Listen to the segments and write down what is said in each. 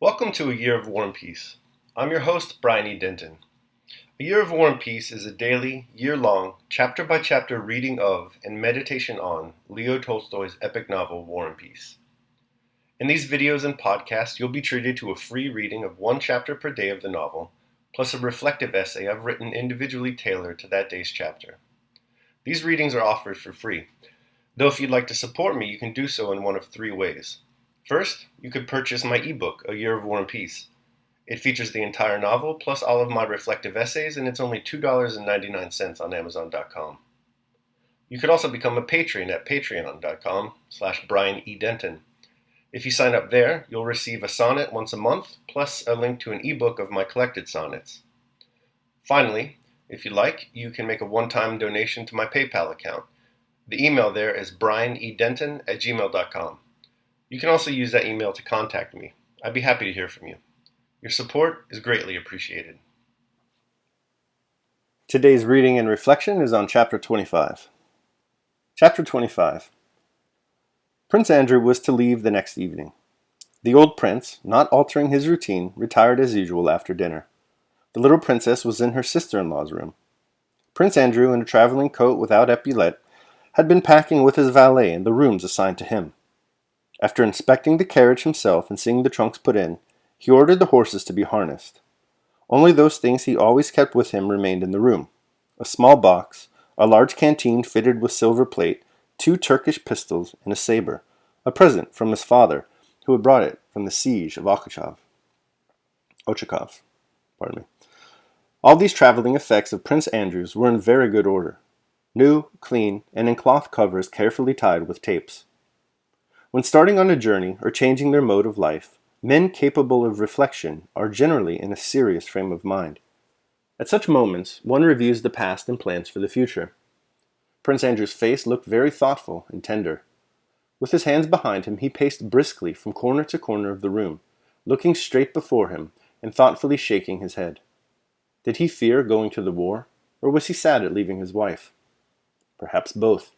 Welcome to A Year of War and Peace. I'm your host, Brian E. Denton. A Year of War and Peace is a daily, year-long, chapter-by-chapter reading of and meditation on Leo Tolstoy's epic novel, War and Peace. In these videos and podcasts, you'll be treated to a free reading of one chapter per day of the novel, plus a reflective essay I've written individually tailored to that day's chapter. These readings are offered for free, though if you'd like to support me, you can do so in one of three ways. First, you could purchase my ebook, A Year of War and Peace. It features the entire novel, plus all of my reflective essays, and it's only $2.99 on Amazon.com. You could also become a patron at patreon.com/BrianEDenton. If you sign up there, you'll receive a sonnet once a month, plus a link to an ebook of my collected sonnets. Finally, if you like, you can make a one-time donation to my PayPal account. The email there is brianedenton@gmail.com. You can also use that email to contact me. I'd be happy to hear from you. Your support is greatly appreciated. Today's reading and reflection is on Chapter 25. Chapter 25. Prince Andrew was to leave the next evening. The old prince, not altering his routine, retired as usual after dinner. The little princess was in her sister-in-law's room. Prince Andrew, in a traveling coat without epaulette, had been packing with his valet in the rooms assigned to him. After inspecting the carriage himself and seeing the trunks put in, he ordered the horses to be harnessed. Only those things he always kept with him remained in the room: a small box, a large canteen fitted with silver plate, 2 Turkish pistols, and a saber, a present from his father, who had brought it from the siege of Ochakov. All these traveling effects of Prince Andrew's were in very good order, new, clean, and in cloth covers carefully tied with tapes. When starting on a journey or changing their mode of life, men capable of reflection are generally in a serious frame of mind. At such moments, one reviews the past and plans for the future. Prince Andrew's face looked very thoughtful and tender. With his hands behind him, he paced briskly from corner to corner of the room, looking straight before him and thoughtfully shaking his head. Did he fear going to the war, or was he sad at leaving his wife? Perhaps both,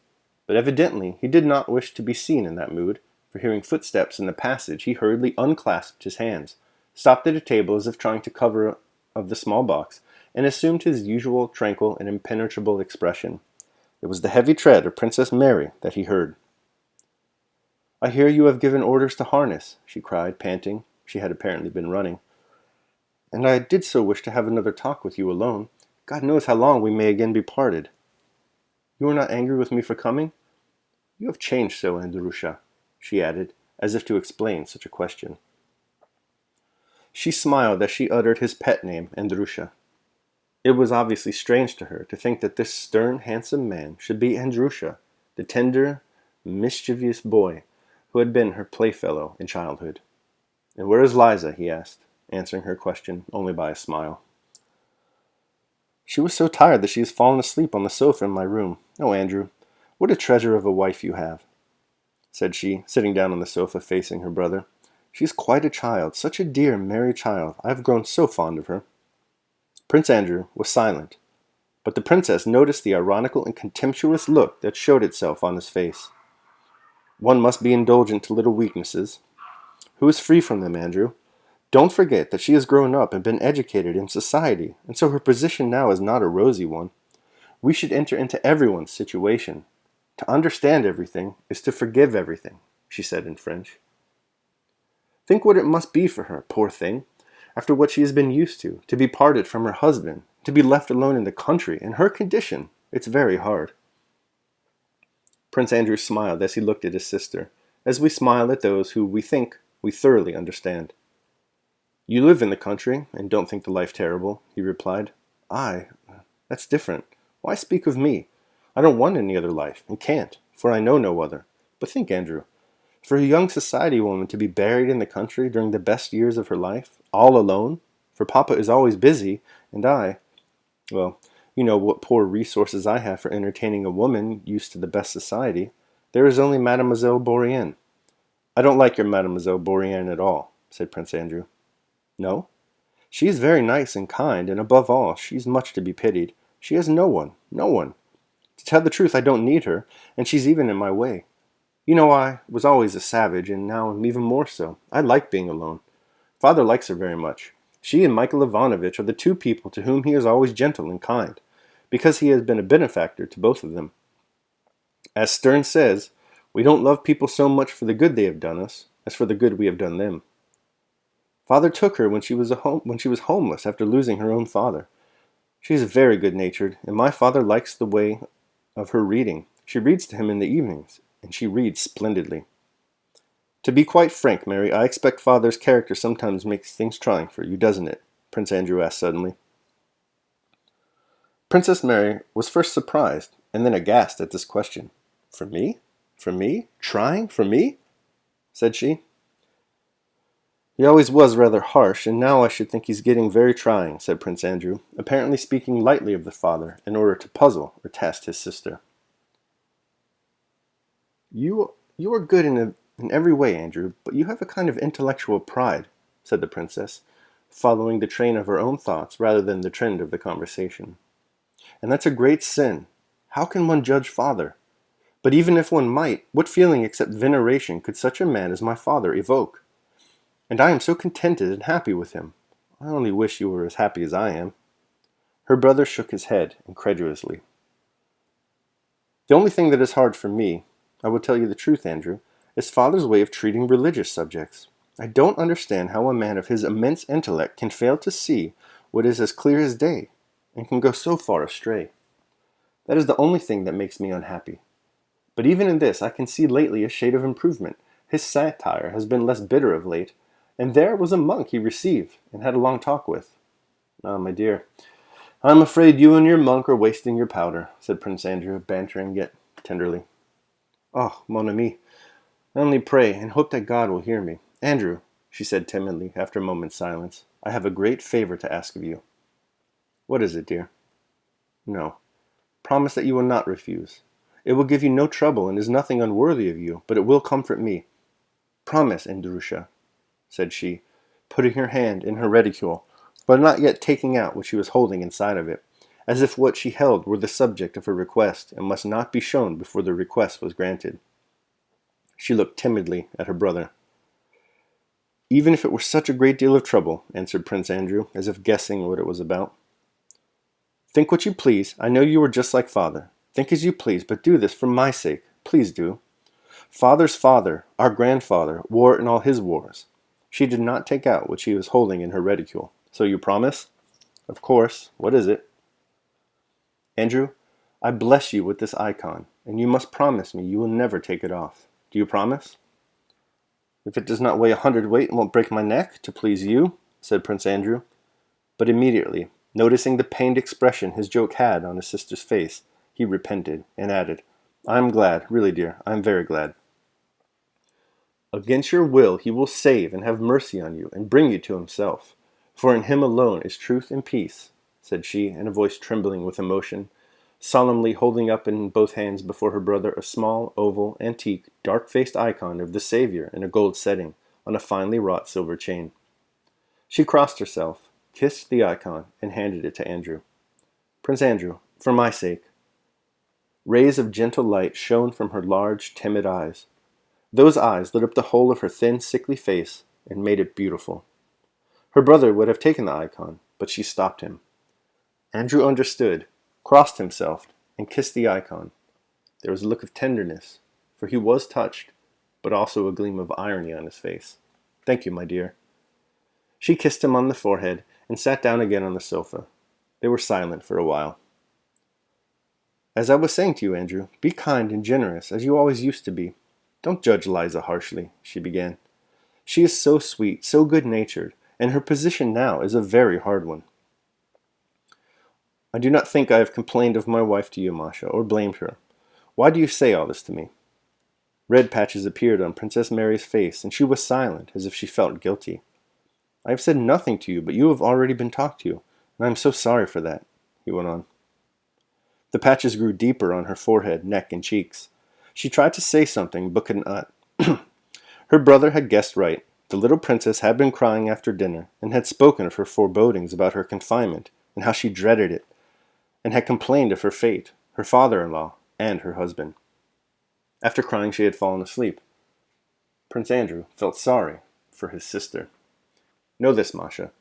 but evidently he did not wish to be seen in that mood, for hearing footsteps in the passage, he hurriedly unclasped his hands, stopped at a table as if trying to cover of the small box, and assumed his usual tranquil and impenetrable expression. It was the heavy tread of Princess Mary that he heard. "I hear you have given orders to harness," she cried, panting. She had apparently been running. "And I did so wish to have another talk with you alone. God knows how long we may again be parted. You are not angry with me for coming? You have changed so, Andrusha," she added, as if to explain such a question. She smiled as she uttered his pet name, Andrusha. It was obviously strange to her to think that this stern, handsome man should be Andrusha, the tender, mischievous boy who had been her playfellow in childhood. "And where is Liza?" he asked, answering her question only by a smile. "She was so tired that she has fallen asleep on the sofa in my room. Oh, Andrew, what a treasure of a wife you have," said she, sitting down on the sofa facing her brother. "She is quite a child, such a dear, merry child. I have grown so fond of her." Prince Andrew was silent, but the princess noticed the ironical and contemptuous look that showed itself on his face. One must be indulgent to little weaknesses. Who is free from them, Andrew? Don't forget that she has grown up and been educated in society, and so her position now is not a rosy one. We should enter into everyone's situation. To understand everything is to forgive everything, she said in French. Think what it must be for her, poor thing, after what she has been used to be parted from her husband, to be left alone in the country. In her condition, it's very hard. Prince Andrew smiled as he looked at his sister, as we smile at those who we think we thoroughly understand. "You live in the country, and don't think the life terrible," he replied. That's different. Why speak of me? I don't want any other life, and can't, for I know no other. But think, Andrew, for a young society woman to be buried in the country during the best years of her life, all alone, for Papa is always busy, and well, you know what poor resources I have for entertaining a woman used to the best society. There is only Mademoiselle Bourrienne." "I don't like your Mademoiselle Bourrienne at all," said Prince Andrew. "No? She is very nice and kind, and above all, she's much to be pitied. She has no one. To tell the truth, I don't need her, and she's even in my way. You know I was always a savage, and now I'm even more so. I like being alone. Father likes her very much. She and Michael Ivanovich are the two people to whom he is always gentle and kind, because he has been a benefactor to both of them. As Sterne says, we don't love people so much for the good they have done us as for the good we have done them. Father took her when she was homeless after losing her own father. She is very good-natured, and my father likes the way of her reading. She reads to him in the evenings, and she reads splendidly. To be quite frank, Mary, I expect Father's character sometimes makes things trying for you, doesn't it? Prince Andrew asked suddenly. Princess Mary was first surprised, and then aghast at this question. For me? For me? Trying? For me? Said she. He always was rather harsh, and now I should think he's getting very trying, said Prince Andrew, apparently speaking lightly of the father in order to puzzle or test his sister. You are good in every way, Andrew, but you have a kind of intellectual pride, said the princess, following the train of her own thoughts rather than the trend of the conversation. And that's a great sin. How can one judge father? But even if one might, what feeling except veneration could such a man as my father evoke? And I am so contented and happy with him. I only wish you were as happy as I am. Her brother shook his head incredulously. The only thing that is hard for me, I will tell you the truth, Andrew, is father's way of treating religious subjects. I don't understand how a man of his immense intellect can fail to see what is as clear as day, and can go so far astray. That is the only thing that makes me unhappy. But even in this I can see lately a shade of improvement. His satire has been less bitter of late, and there was a monk he received and had a long talk with. Ah, my dear, I am afraid you and your monk are wasting your powder, said Prince Andrew, bantering yet tenderly. Oh, mon ami, I only pray and hope that God will hear me. Andrew, she said timidly after a moment's silence, I have a great favor to ask of you. What is it, dear? No. Promise that you will not refuse. It will give you no trouble and is nothing unworthy of you, but it will comfort me. Promise, Andrusha, said she, putting her hand in her reticule, but not yet taking out what she was holding inside of it, as if what she held were the subject of her request and must not be shown before the request was granted. She looked timidly at her brother. Even if it were such a great deal of trouble, answered Prince Andrew, as if guessing what it was about. Think what you please. I know you are just like father. Think as you please, but do this for my sake. Please do. Father's father, our grandfather, wore in all his wars. She did not take out what she was holding in her reticule. So you promise? Of course. What is it? Andrew, I bless you with this icon, and you must promise me you will never take it off. Do you promise? If it does not weigh 100 weight and won't break my neck, to please you, said Prince Andrew. But immediately, noticing the pained expression his joke had on his sister's face, he repented, and added, I am glad, really, dear, I am very glad. Against your will he will save and have mercy on you, and bring you to himself. For in him alone is truth and peace, said she, in a voice trembling with emotion, solemnly holding up in both hands before her brother a small, oval, antique, dark-faced icon of the Savior in a gold setting, on a finely wrought silver chain. She crossed herself, kissed the icon, and handed it to Andrew. Prince Andrew, for my sake. Rays of gentle light shone from her large, timid eyes. Those eyes lit up the whole of her thin, sickly face and made it beautiful. Her brother would have taken the icon, but she stopped him. Andrew understood, crossed himself, and kissed the icon. There was a look of tenderness, for he was touched, but also a gleam of irony on his face. Thank you, my dear. She kissed him on the forehead and sat down again on the sofa. They were silent for a while. As I was saying to you, Andrew, be kind and generous, as you always used to be. Don't judge Liza harshly, she began. She is so sweet, so good-natured, and her position now is a very hard one. I do not think I have complained of my wife to you, Masha, or blamed her. Why do you say all this to me? Red patches appeared on Princess Mary's face, and she was silent, as if she felt guilty. I have said nothing to you, but you have already been talked to, and I am so sorry for that, he went on. The patches grew deeper on her forehead, neck, and cheeks. She tried to say something, but could not. Her brother had guessed right. The little princess had been crying after dinner, and had spoken of her forebodings about her confinement, and how she dreaded it, and had complained of her fate, her father-in-law, and her husband. After crying, she had fallen asleep. Prince Andrew felt sorry for his sister. Know this, Masha.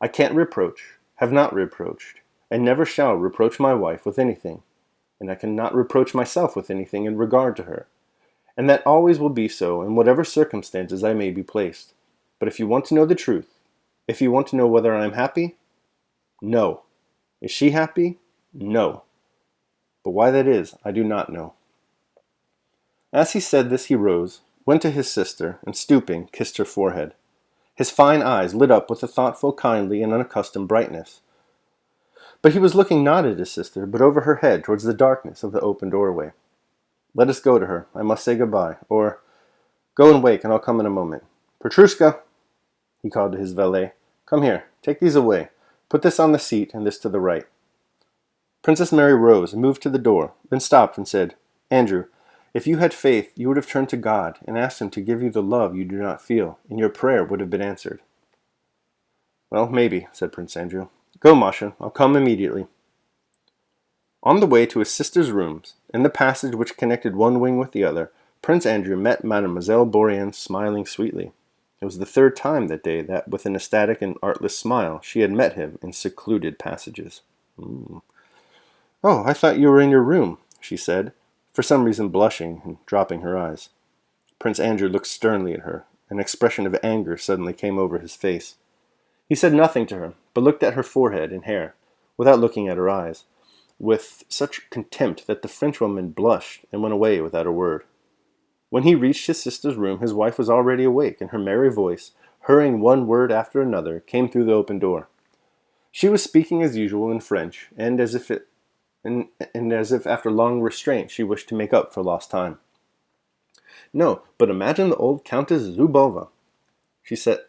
I can't reproach, have not reproached, and never shall reproach my wife with anything, and I cannot reproach myself with anything in regard to her, and that always will be so in whatever circumstances I may be placed. But if you want to know the truth, if you want to know whether I am happy, no. Is she happy? No. But why that is, I do not know. As he said this, he rose, went to his sister, and stooping, kissed her forehead. His fine eyes lit up with a thoughtful, kindly, and unaccustomed brightness. But he was looking not at his sister, but over her head towards the darkness of the open doorway. Let us go to her. I must say good-bye. Or, go and wake, and I'll come in a moment. Petrushka, he called to his valet, come here. Take these away. Put this on the seat, and this to the right. Princess Mary rose and moved to the door, then stopped and said, Andrew, if you had faith, you would have turned to God and asked him to give you the love you do not feel, and your prayer would have been answered. Well, maybe, said Prince Andrew. Go, Masha. I'll come immediately. On the way to his sister's rooms, in the passage which connected one wing with the other, Prince Andrew met Mademoiselle Bourienne smiling sweetly. It was the third time that day that, with an ecstatic and artless smile, she had met him in secluded passages. Oh, I thought you were in your room, she said, for some reason blushing and dropping her eyes. Prince Andrew looked sternly at her. An expression of anger suddenly came over his face. He said nothing to her, but looked at her forehead and hair, without looking at her eyes, with such contempt that the Frenchwoman blushed and went away without a word. When he reached his sister's room, his wife was already awake, and her merry voice, hurrying one word after another, came through the open door. She was speaking as usual in French, and as if after long restraint she wished to make up for lost time. No, but imagine the old Countess Zubova, she said,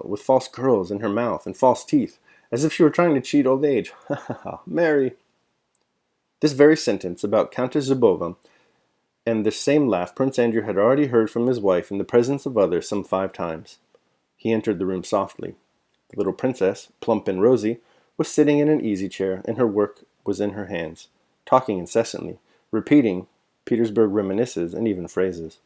with false curls in her mouth and false teeth, as if she were trying to cheat old age. Ha ha ha, Mary! This very sentence about Countess Zubova and this same laugh Prince Andrew had already heard from his wife in the presence of others some 5 times. He entered the room softly. The little princess, plump and rosy, was sitting in an easy-chair, and her work was in her hands, talking incessantly, repeating Petersburg reminiscences and even phrases.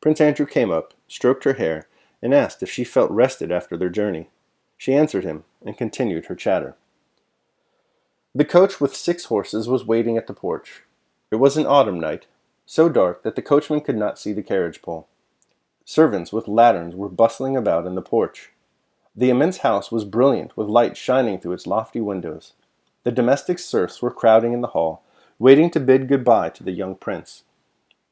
Prince Andrew came up, stroked her hair, and asked if she felt rested after their journey. She answered him, and continued her chatter. The coach with 6 horses was waiting at the porch. It was an autumn night, so dark that the coachman could not see the carriage pole. Servants with lanterns were bustling about in the porch. The immense house was brilliant with light shining through its lofty windows. The domestic serfs were crowding in the hall, waiting to bid good-bye to the young prince.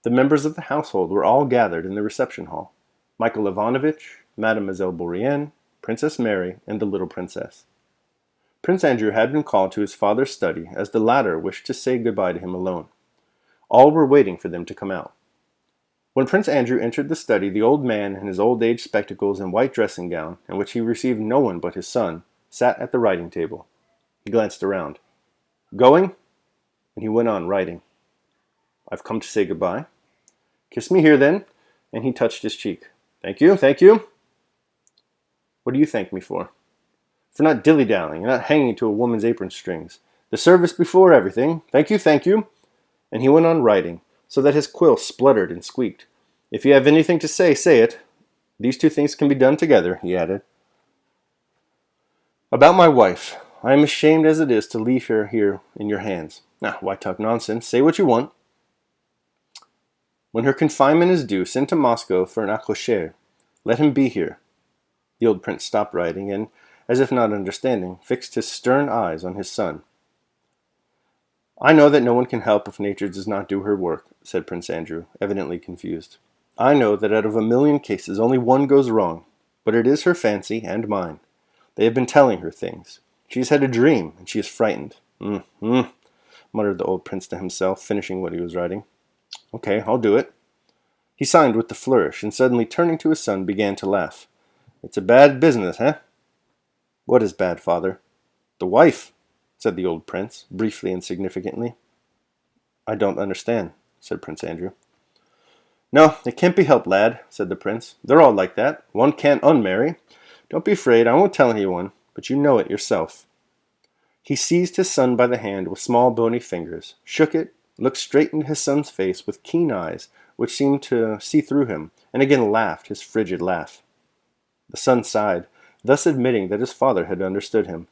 The members of the household were all gathered in the reception hall. Michael Ivanovich, Mademoiselle Bourienne, Princess Mary, and the little princess. Prince Andrew had been called to his father's study, as the latter wished to say good-bye to him alone. All were waiting for them to come out. When Prince Andrew entered the study, the old man in his old-age spectacles and white dressing gown, in which he received no one but his son, sat at the writing table. He glanced around. Going? And he went on writing. I've come to say goodbye. Kiss me here, then. And he touched his cheek. Thank you, thank you. What do you thank me for? For not dilly-dallying and not hanging to a woman's apron strings. The service before everything. Thank you, thank you. And he went on writing, so that his quill spluttered and squeaked. If you have anything to say, say it. These 2 things can be done together, he added. About my wife. I am ashamed as it is to leave her here in your hands. Now, why talk nonsense? Say what you want. When her confinement is due, send to Moscow for an accoucheur. Let him be here. The old prince stopped writing, and, as if not understanding, fixed his stern eyes on his son. I know that no one can help if nature does not do her work, said Prince Andrew, evidently confused. I know that out of 1,000,000 cases only one goes wrong, but it is her fancy and mine. They have been telling her things. She has had a dream, and she is frightened. Muttered the old prince to himself, finishing what he was writing. Okay, I'll do it. He signed with the flourish, and suddenly turning to his son, began to laugh. It's a bad business, eh? What is bad, father? The wife, said the old prince, briefly and significantly. I don't understand, said Prince Andrew. No, it can't be helped, lad, said the prince. They're all like that. One can't unmarry. Don't be afraid, I won't tell anyone, but you know it yourself. He seized his son by the hand with small bony fingers, shook it, looked straight into his son's face with keen eyes, which seemed to see through him, and again laughed his frigid laugh. The son sighed, thus admitting that his father had understood him.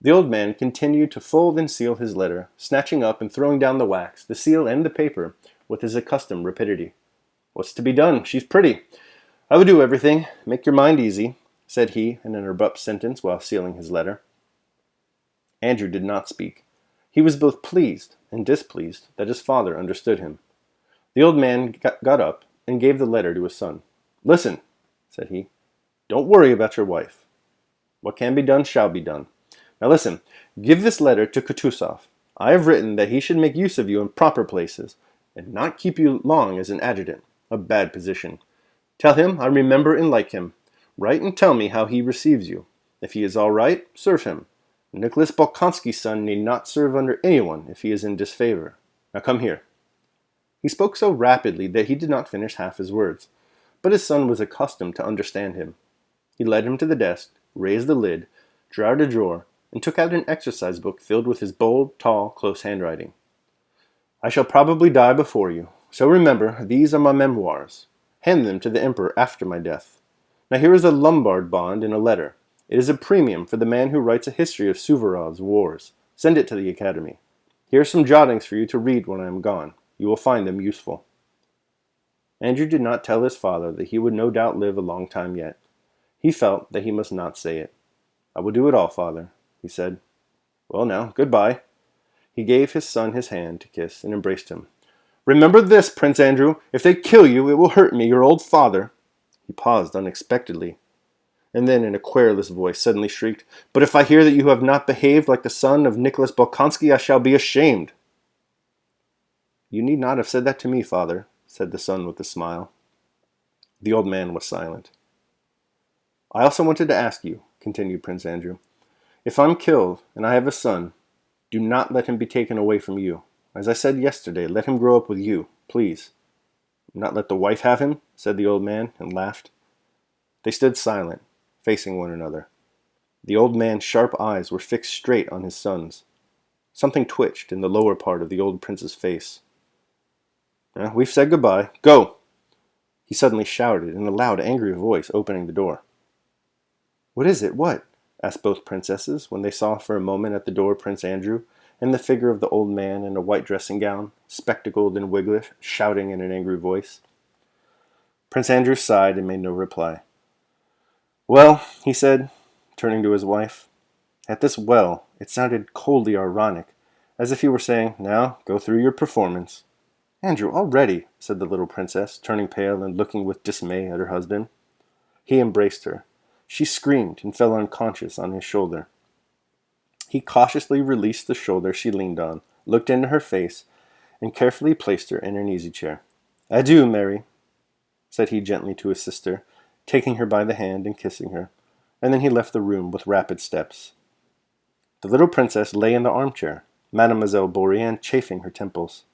The old man continued to fold and seal his letter, snatching up and throwing down the wax, the seal, and the paper with his accustomed rapidity. "What's to be done? She's pretty. I will do everything. Make your mind easy," said he in an abrupt sentence while sealing his letter. Andrew did not speak. He was both pleased and displeased that his father understood him. The old man got up and gave the letter to his son. "Listen," said he. "Don't worry about your wife. What can be done shall be done. Now listen, give this letter to Kutuzov. I have written that he should make use of you in proper places, and not keep you long as an adjutant, a bad position. Tell him I remember and like him. Write and tell me how he receives you. If he is all right, serve him. Nicholas Bolkonsky's son need not serve under anyone if he is in disfavor. Now come here." He spoke so rapidly that he did not finish half his words, but his son was accustomed to understand him. He led him to the desk, raised the lid, drew out a drawer, and took out an exercise book filled with his bold, tall, close handwriting. "I shall probably die before you, so remember, these are my memoirs. Hand them to the Emperor after my death. Now here is a Lombard bond in a letter. It is a premium for the man who writes a history of Suvorov's wars. Send it to the Academy. Here are some jottings for you to read when I am gone. You will find them useful." Andrew did not tell his father that he would no doubt live a long time yet. He felt that he must not say it. "I will do it all, father," he said. "Well now, goodbye." He gave his son his hand to kiss and embraced him. "Remember this, Prince Andrew, if they kill you, it will hurt me, your old father." He paused unexpectedly, and then in a querulous voice suddenly shrieked, "But if I hear that you have not behaved like the son of Nicholas Bolkonsky, I shall be ashamed." "You need not have said that to me, father," said the son with a smile. The old man was silent. "I also wanted to ask you," continued Prince Andrew, "if I'm killed and I have a son, do not let him be taken away from you. As I said yesterday, let him grow up with you, please." "Not let the wife have him?" said the old man, and laughed. They stood silent, facing one another. The old man's sharp eyes were fixed straight on his son's. Something twitched in the lower part of the old prince's face. "We've said goodbye. Go!" he suddenly shouted in a loud, angry voice, opening the door. "What is it? What?" asked both princesses when they saw for a moment at the door Prince Andrew and the figure of the old man in a white dressing gown, spectacled and wiglish, shouting in an angry voice. Prince Andrew sighed and made no reply. "Well," he said, turning to his wife. At this "well" it sounded coldly ironic, as if he were saying, "Now, go through your performance." "Andrew, already," said the little princess, turning pale and looking with dismay at her husband. He embraced her. She screamed and fell unconscious on his shoulder. He cautiously released the shoulder she leaned on, looked into her face, and carefully placed her in an easy-chair. "Adieu, Mary," said he gently to his sister, taking her by the hand and kissing her, and then he left the room with rapid steps. The little princess lay in the armchair, Mademoiselle Bourienne chafing her temples.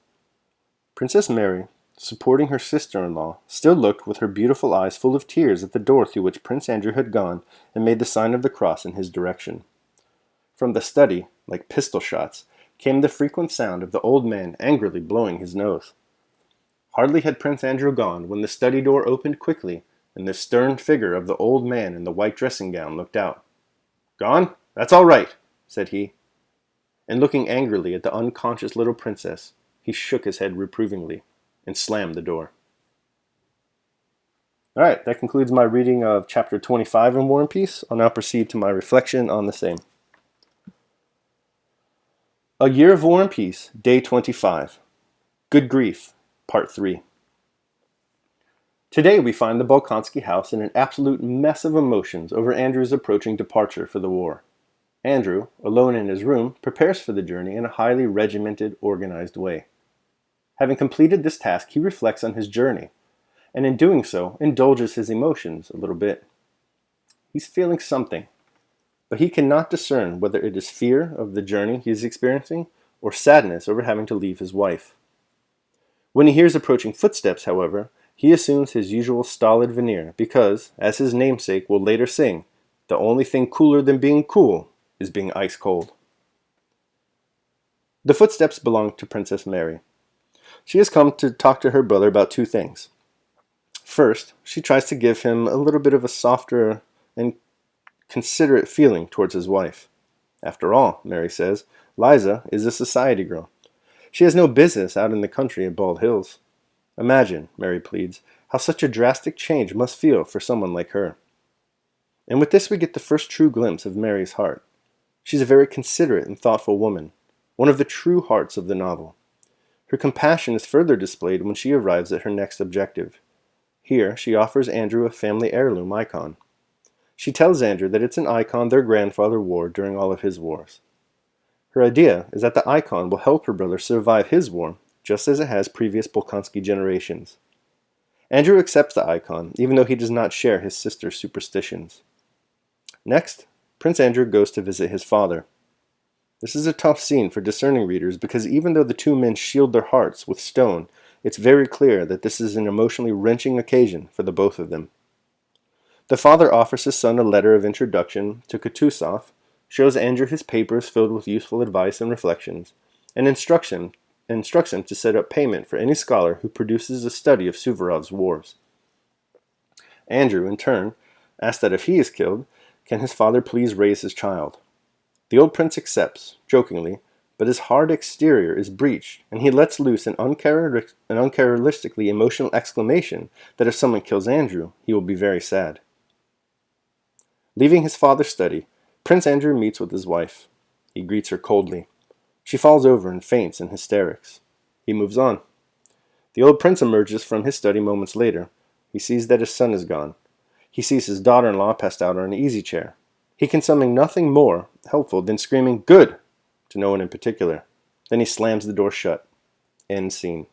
Princess Mary, supporting her sister-in-law, still looked with her beautiful eyes full of tears at the door through which Prince Andrew had gone and made the sign of the cross in his direction. From the study, like pistol shots, came the frequent sound of the old man angrily blowing his nose. Hardly had Prince Andrew gone when the study door opened quickly, and the stern figure of the old man in the white dressing gown looked out. "Gone? That's all right," said he. And looking angrily at the unconscious little princess, he shook his head reprovingly and slammed the door. All right, that concludes my reading of chapter 25 in War and Peace. I'll now proceed to my reflection on the same. A Year of War and Peace, Day 25. Good Grief, Part 3. Today we find the Bolkonsky house in an absolute mess of emotions over Andrew's approaching departure for the war. Andrew, alone in his room, prepares for the journey in a highly regimented, organized way. Having completed this task, he reflects on his journey, and in doing so, indulges his emotions a little bit. He's feeling something, but he cannot discern whether it is fear of the journey he is experiencing or sadness over having to leave his wife. When he hears approaching footsteps, however, he assumes his usual stolid veneer because, as his namesake will later sing, the only thing cooler than being cool is being ice cold. The footsteps belong to Princess Mary. She has come to talk to her brother about two things. First, she tries to give him a little bit of a softer and considerate feeling towards his wife. After all, Mary says, Liza is a society girl. She has no business out in the country at Bald Hills. Imagine, Mary pleads, how such a drastic change must feel for someone like her. And with this we get the first true glimpse of Mary's heart. She's a very considerate and thoughtful woman, one of the true hearts of the novel. Her compassion is further displayed when she arrives at her next objective. Here, she offers Andrew a family heirloom icon. She tells Andrew that it's an icon their grandfather wore during all of his wars. Her idea is that the icon will help her brother survive his war, just as it has previous Bolkonsky generations. Andrew accepts the icon, even though he does not share his sister's superstitions. Next, Prince Andrew goes to visit his father. This is a tough scene for discerning readers because even though the two men shield their hearts with stone, it's very clear that this is an emotionally wrenching occasion for the both of them. The father offers his son a letter of introduction to Kutuzov, shows Andrew his papers filled with useful advice and reflections, and instructs him to set up payment for any scholar who produces a study of Suvorov's wars. Andrew, in turn, asks that if he is killed, can his father please raise his child. The old prince accepts, jokingly, but his hard exterior is breached, and he lets loose an uncharacteristically emotional exclamation that if someone kills Andrew, he will be very sad. Leaving his father's study, Prince Andrew meets with his wife. He greets her coldly. She falls over and faints in hysterics. He moves on. The old prince emerges from his study moments later. He sees that his son is gone. He sees his daughter-in-law passed out on an easy chair. He can summon nothing more helpful than screaming, "Good!" to no one in particular. Then he slams the door shut. End scene.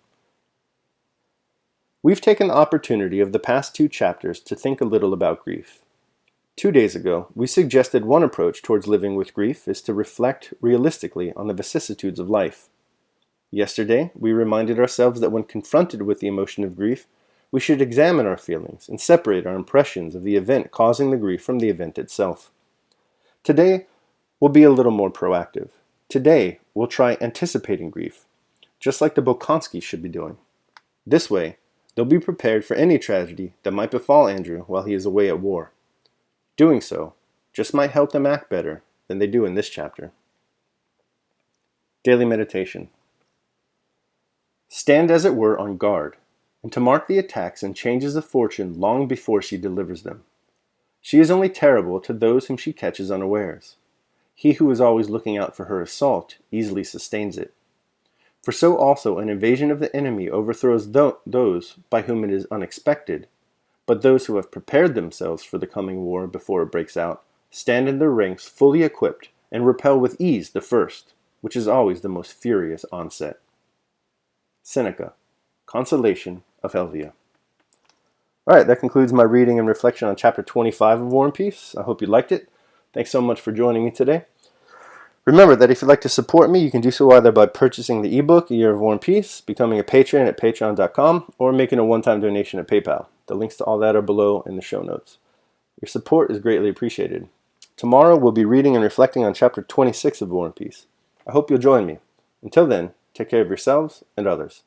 We've taken the opportunity of the past 2 chapters to think a little about grief. 2 days ago, we suggested one approach towards living with grief is to reflect realistically on the vicissitudes of life. Yesterday, we reminded ourselves that when confronted with the emotion of grief, we should examine our feelings and separate our impressions of the event causing the grief from the event itself. Today, we'll be a little more proactive. Today, we'll try anticipating grief, just like the Bolkonskys should be doing. This way, they'll be prepared for any tragedy that might befall Andrew while he is away at war. Doing so just might help them act better than they do in this chapter. Daily Meditation. Stand as it were on guard, and to mark the attacks and changes of fortune long before she delivers them. She is only terrible to those whom she catches unawares. He who is always looking out for her assault easily sustains it. For so also an invasion of the enemy overthrows those by whom it is unexpected, but those who have prepared themselves for the coming war before it breaks out stand in their ranks fully equipped and repel with ease the first, which is always the most furious onset. Seneca, Consolation of Helvia. Alright, that concludes my reading and reflection on chapter 25 of War and Peace. I hope you liked it. Thanks so much for joining me today. Remember that if you'd like to support me, you can do so either by purchasing the ebook, A Year of War and Peace, becoming a patron at patreon.com, or making a one-time donation at PayPal. The links to all that are below in the show notes. Your support is greatly appreciated. Tomorrow we'll be reading and reflecting on chapter 26 of War and Peace. I hope you'll join me. Until then, take care of yourselves and others.